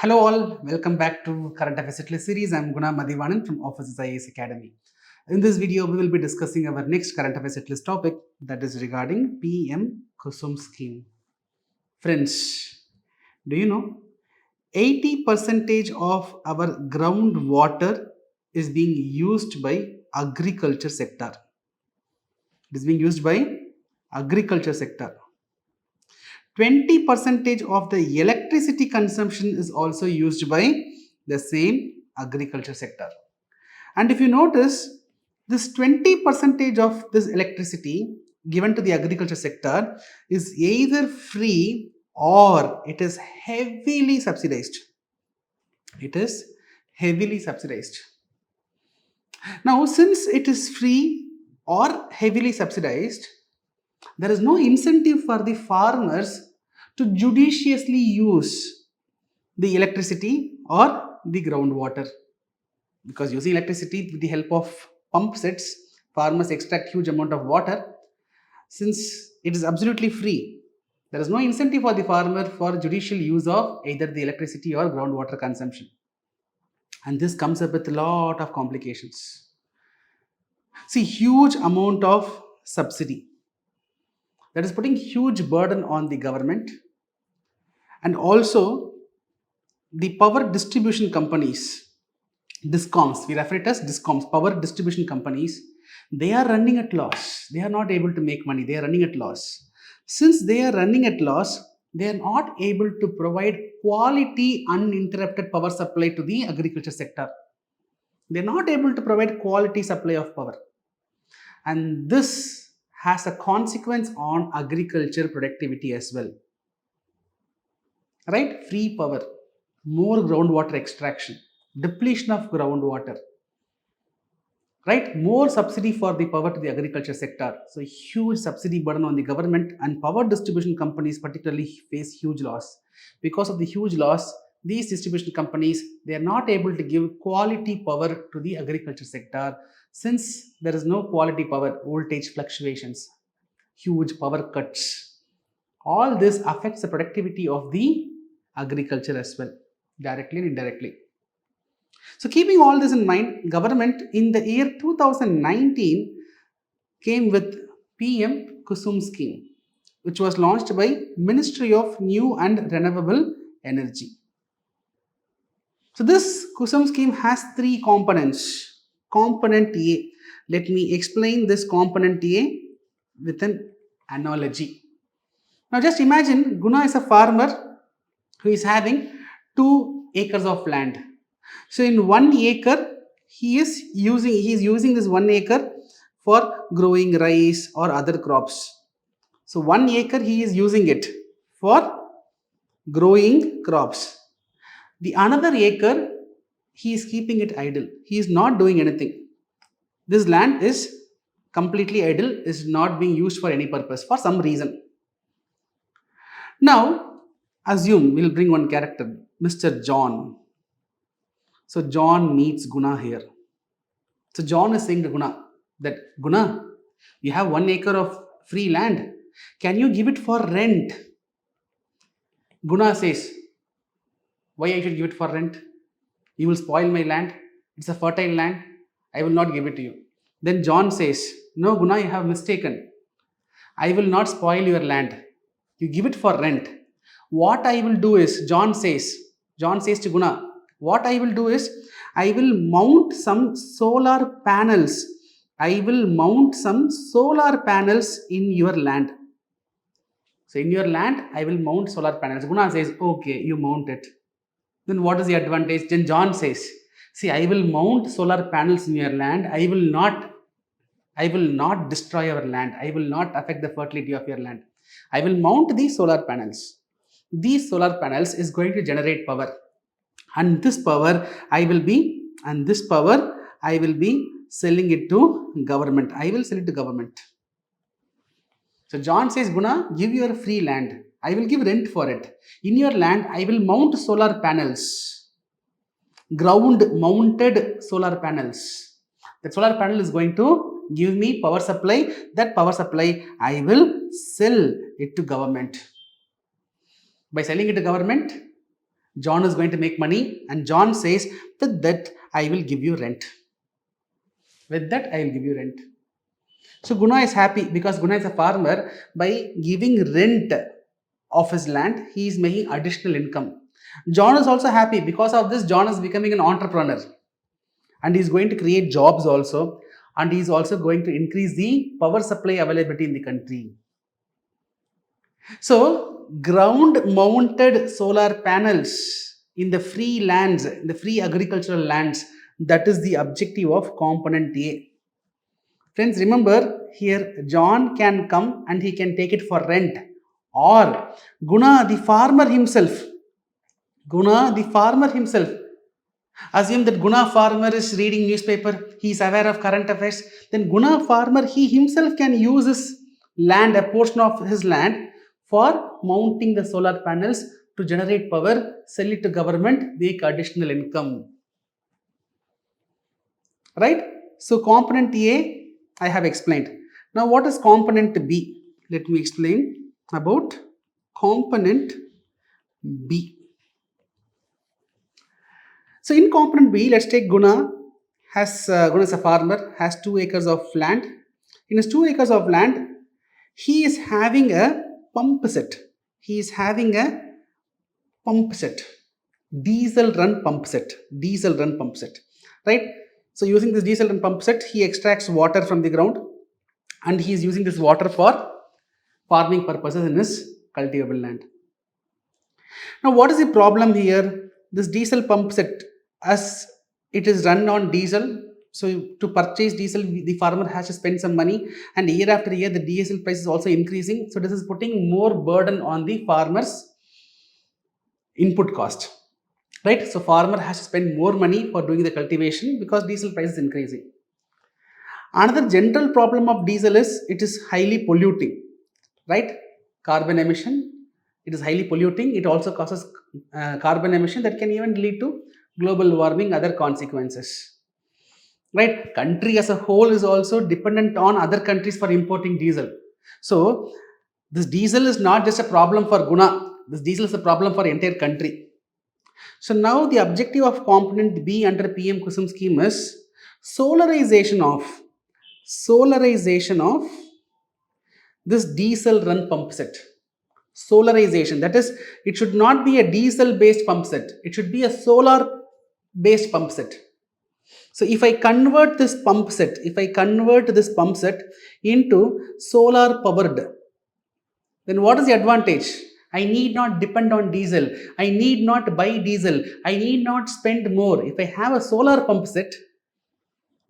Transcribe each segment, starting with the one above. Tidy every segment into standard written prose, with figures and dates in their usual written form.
Hello all, welcome back to Current Affairs Checklist series. I am Guna Mathivanan from Officers IAS Academy. In this video, we will be discussing our next Current Affairs Checklist topic, that is regarding PM Kusum Scheme. Friends, do you know 80% of our groundwater is being used by agriculture sector. It is being used by agriculture sector. 20% of the electricity consumption is also used by the same agriculture sector. And if you notice, this 20% of this electricity given to the agriculture sector is either free or it is heavily subsidized. It is heavily subsidized. Now, since it is free or heavily subsidized, there is no incentive for the farmers to judiciously use the electricity or the groundwater. Because using electricity with the help of pump sets, farmers extract huge amount of water. Since it is absolutely free, there is no incentive for the farmer for judicial use of either the electricity or groundwater consumption. And this comes up with a lot of complications. See, huge amount of subsidy. That is putting huge burden on the government, and also the power distribution companies, discoms, we refer it as discoms, power distribution companies, they are running at loss. They are not able to make money. They are running at loss. Since they are running at loss, they are not able to provide quality uninterrupted power supply to the agriculture sector. They are not able to provide quality supply of power. And this has a consequence on agriculture productivity as well. Right? Free power, more groundwater extraction, depletion of groundwater. Right? More subsidy for the power to the agriculture sector. So huge subsidy burden on the government, and power distribution companies particularly face huge loss. Because of the huge loss, these distribution companies, they are not able to give quality power to the agriculture sector. Since there is no quality power, voltage fluctuations, huge power cuts, all this affects the productivity of the agriculture as well, directly and indirectly. So keeping all this in mind, government in the year 2019 came with PM Kusum Scheme, which was launched by Ministry of New and Renewable Energy. So this Kusum Scheme has three components. Component A. Let me explain this component A with an analogy. Now just imagine Guna is a farmer who is having 2 acres of land. So in 1 acre, he is using this 1 acre for growing rice or other crops. So 1 acre he is using it for growing crops. The another acre, he is keeping it idle. He is not doing anything. This land is completely idle, is not being used for any purpose for some reason. Now, assume we'll bring one character, Mr. John. So John meets Guna here. So John is saying to Guna that, Guna, you have 1 acre of free land. Can you give it for rent? Guna says, why I should give it for rent? You will spoil my land. It's a fertile land. I will not give it to you. Then John says, no, Guna, you have mistaken. I will not spoil your land. You give it for rent. What I will do is, John says to Guna, what I will do is, I will mount some solar panels. I will mount some solar panels in your land. So in your land, I will mount solar panels. Guna says, okay, you mount it. Then what is the advantage? Then John says, see, I will mount solar panels in your land. I will not destroy your land. I will not affect the fertility of your land. I will mount these solar panels. These solar panels is going to generate power. And this power I will be selling it to government. I will sell it to government. So John says, Guna, give your free land. I will give rent for it. In your land, I will mount solar panels. Ground mounted solar panels. That solar panel is going to give me power supply. That power supply, I will sell it to government. By selling it to government, John is going to make money, and John says, with that I will give you rent. With that I will give you rent. So Guna is happy because Guna is a farmer. By giving rent of his land, he is making additional income. John is also happy because of this. John is becoming an entrepreneur, and he is going to create jobs also, and he is also going to increase the power supply availability in the country. So ground mounted solar panels in the free lands, in the free agricultural lands, that is the objective of component A. Friends, remember here John can come and he can take it for rent, or Guna the farmer himself, assume that Guna farmer is reading newspaper, he is aware of current affairs, then Guna farmer, he himself can use his land, a portion of his land, for mounting the solar panels to generate power, sell it to government, make additional income. Right? So component A I have explained. Now what is component B? Let me explain about component B. So in component B, let's take Guna. Guna is a farmer, has 2 acres of land. In his 2 acres of land, he is having a pump set. Diesel run pump set. Right? So using this diesel run pump set, he extracts water from the ground, and he is using this water for farming purposes in his cultivable land. Now what is the problem here? This diesel pump set, as it is run on diesel, so to purchase diesel, the farmer has to spend some money, and year after year the diesel price is also increasing. So this is putting more burden on the farmer's input cost. Right? So farmer has to spend more money for doing the cultivation because diesel price is increasing. Another general problem of diesel is it is highly polluting. Right? Carbon emission. It is highly polluting. It also causes carbon emission that can even lead to global warming, other consequences. Right? Country as a whole is also dependent on other countries for importing diesel. So this diesel is not just a problem for Guna. This diesel is a problem for entire country. So now the objective of component B under PM Kusum scheme is solarization of this diesel run pump set. Solarization, that is, it should not be a diesel based pump set, it should be a solar based pump set. So if I convert this pump set into solar powered, then what is the advantage? I need not depend on diesel. I need not buy diesel. I need not spend more. If I have a solar pump set,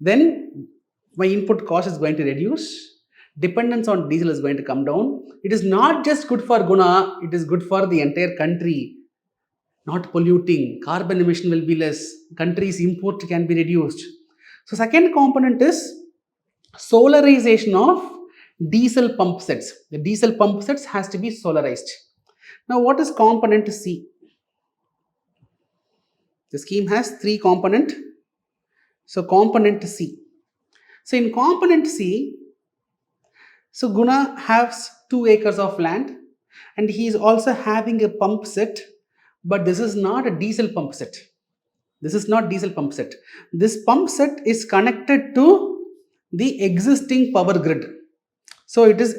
then my input cost is going to reduce. Dependence on diesel is going to come down. It is not just good for Guna, it is good for the entire country. Not polluting. Carbon emission will be less. Country's import can be reduced. So second component is solarization of diesel pump sets. The diesel pump sets has to be solarized. Now what is component C? The scheme has 3 components. So component C. So in component C, so Guna has 2 acres of land, and he is also having a pump set, but this is not a diesel pump set. This pump set is connected to the existing power grid. So it is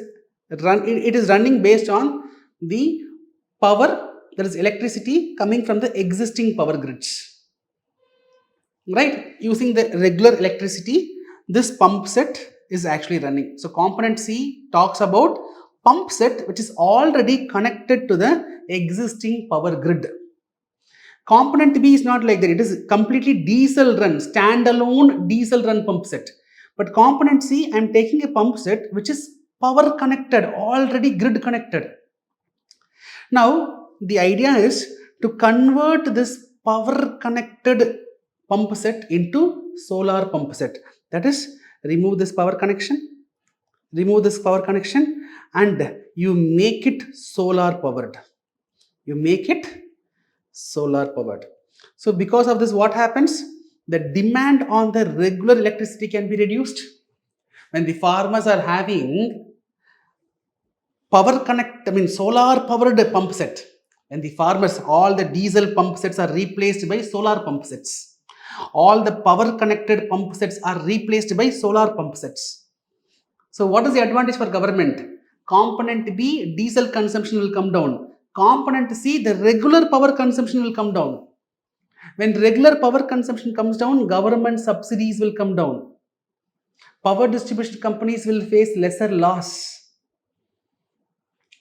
running based on the power, that is electricity coming from the existing power grids. Right? Using the regular electricity, this pump set is actually running. So component C talks about pump set which is already connected to the existing power grid. Component B is not like that. It is completely diesel run, standalone diesel run pump set. But component C, I am taking a pump set which is power connected, already grid connected. Now, the idea is to convert this power connected pump set into solar pump set. That is, remove this power connection, and you make it solar powered. So because of this, what happens? The demand on the regular electricity can be reduced. When the farmers are having solar powered pump set, When the farmers, all the diesel pump sets are replaced by solar pump sets. All the power connected pump sets are replaced by solar pump sets. So what is the advantage for government? Component B, diesel consumption will come down. Component C, the regular power consumption will come down. When regular power consumption comes down, government subsidies will come down. Power distribution companies will face lesser loss.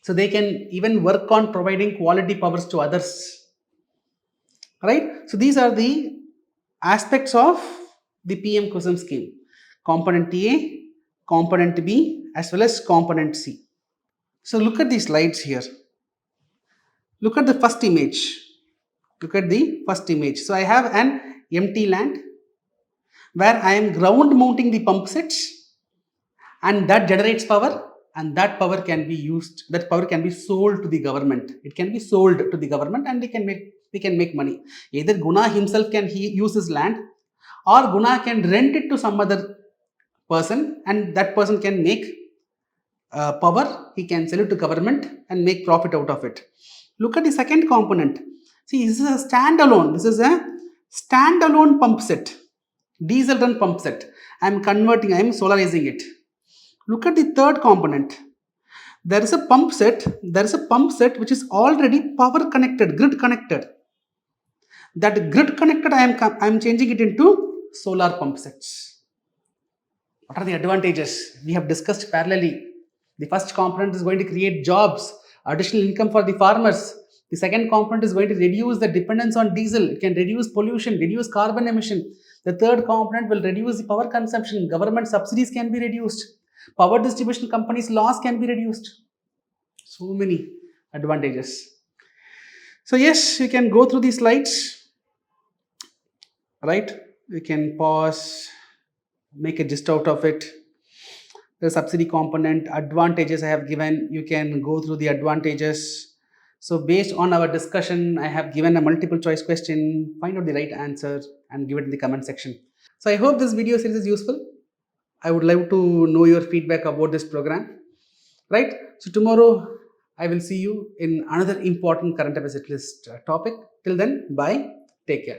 So they can even work on providing quality powers to others. Right? So these are the aspects of the PM Kusum scheme. Component A, component B, as well as component C. So look at these slides here. Look at the first image. Look at the first image. So I have an empty land where I am ground mounting the pump sets, and that generates power, and that power can be used, that power can be sold to the government. It can be sold to the government and we can make money. Either Guna himself can use his land, or Guna can rent it to some other person, and that person can make power. He can sell it to government and make profit out of it. Look at the second component. See, this is a standalone. This is a standalone pump set, diesel run pump set. I am converting, I am solarizing it. Look at the third component. There is a pump set. There is a pump set which is already power connected, grid connected. That grid connected, I am changing it into solar pump sets. What are the advantages? We have discussed parallelly. The first component is going to create jobs, additional income for the farmers. The second component is going to reduce the dependence on diesel. It can reduce pollution, reduce carbon emission. The third component will reduce the power consumption. Government subsidies can be reduced. Power distribution companies' loss can be reduced. So many advantages. So yes, you can go through these slides. Right? You can pause, make a gist out of it. The subsidy component, advantages I have given. You can go through the advantages. So based on our discussion, I have given a multiple choice question. Find out the right answer and give it in the comment section. So I hope this video series is useful. I would like to know your feedback about this program. Right? So tomorrow I will see you in another important current affairs list topic. Till then, bye. Take care.